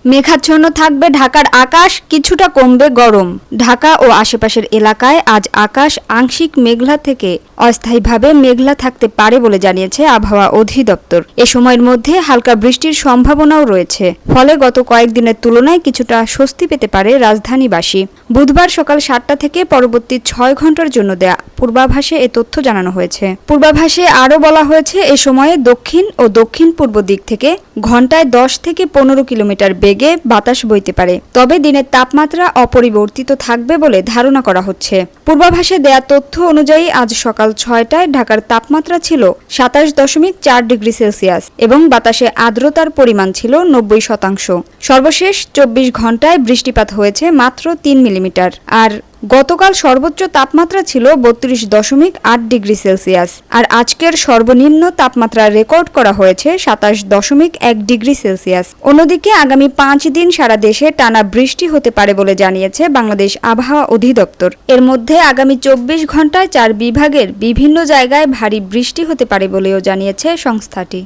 মেঘাচ্ছন্ন থাকবে ঢাকার আকাশ, কিছুটা কমবে গরম। ঢাকা ও আশেপাশের এলাকায় আজ আকাশ আংশিক মেঘলা থেকে অস্থায়ীভাবে মেঘলা থাকতে পারে বলে জানিয়েছে আবহাওয়া অধিদপ্তর। এ সময়ের মধ্যে হালকা বৃষ্টির সম্ভাবনাও রয়েছে। ফলে গত কয়েকদিনের তুলনায় কিছুটা স্বস্তি পেতে পারে রাজধানীবাসী। বুধবার সকাল 7টা থেকে পরবর্তী 6 ঘন্টার জন্য দেয়া পূর্বাভাসে এ তথ্য জানানো হয়েছে। পূর্বাভাসে আরও বলা হয়েছে, এ সময়ে দক্ষিণ ও দক্ষিণ পূর্ব দিক থেকে ঘন্টায় 10 থেকে 15 কিলোমিটার বেগে বাতাস বইতে পারে। তবে দিনের তাপমাত্রা অপরিবর্তিত থাকবে বলে ধারণা করা হচ্ছে। পূর্বাভাসে দেয়া তথ্য অনুযায়ী আজ সকাল 6টায় ঢাকার তাপমাত্রা ছিল 27.4 ডিগ্রি সেলসিয়াস এবং বাতাসে আর্দ্রতার পরিমাণ ছিল 90%। সর্বশেষ 24 ঘন্টায় বৃষ্টিপাত হয়েছে মাত্র 3 মিলিমিটার। আর গতকাল সর্বোচ্চ তাপমাত্রা ছিল 32.8 ডিগ্রি সেলসিয়াস। আর আজকের সর্বনিম্ন তাপমাত্রা রেকর্ড করা হয়েছে 27.1 ডিগ্রি সেলসিয়াস। অন্যদিকে আগামী 5 দিন সারা দেশে টানা বৃষ্টি হতে পারে বলে জানিয়েছে বাংলাদেশ আবহাওয়া অধিদপ্তর। এর মধ্যে আগামী 24 ঘন্টায় 4 বিভাগের বিভিন্ন জায়গায় ভারী বৃষ্টি হতে পারে বলেও জানিয়েছে সংস্থাটি।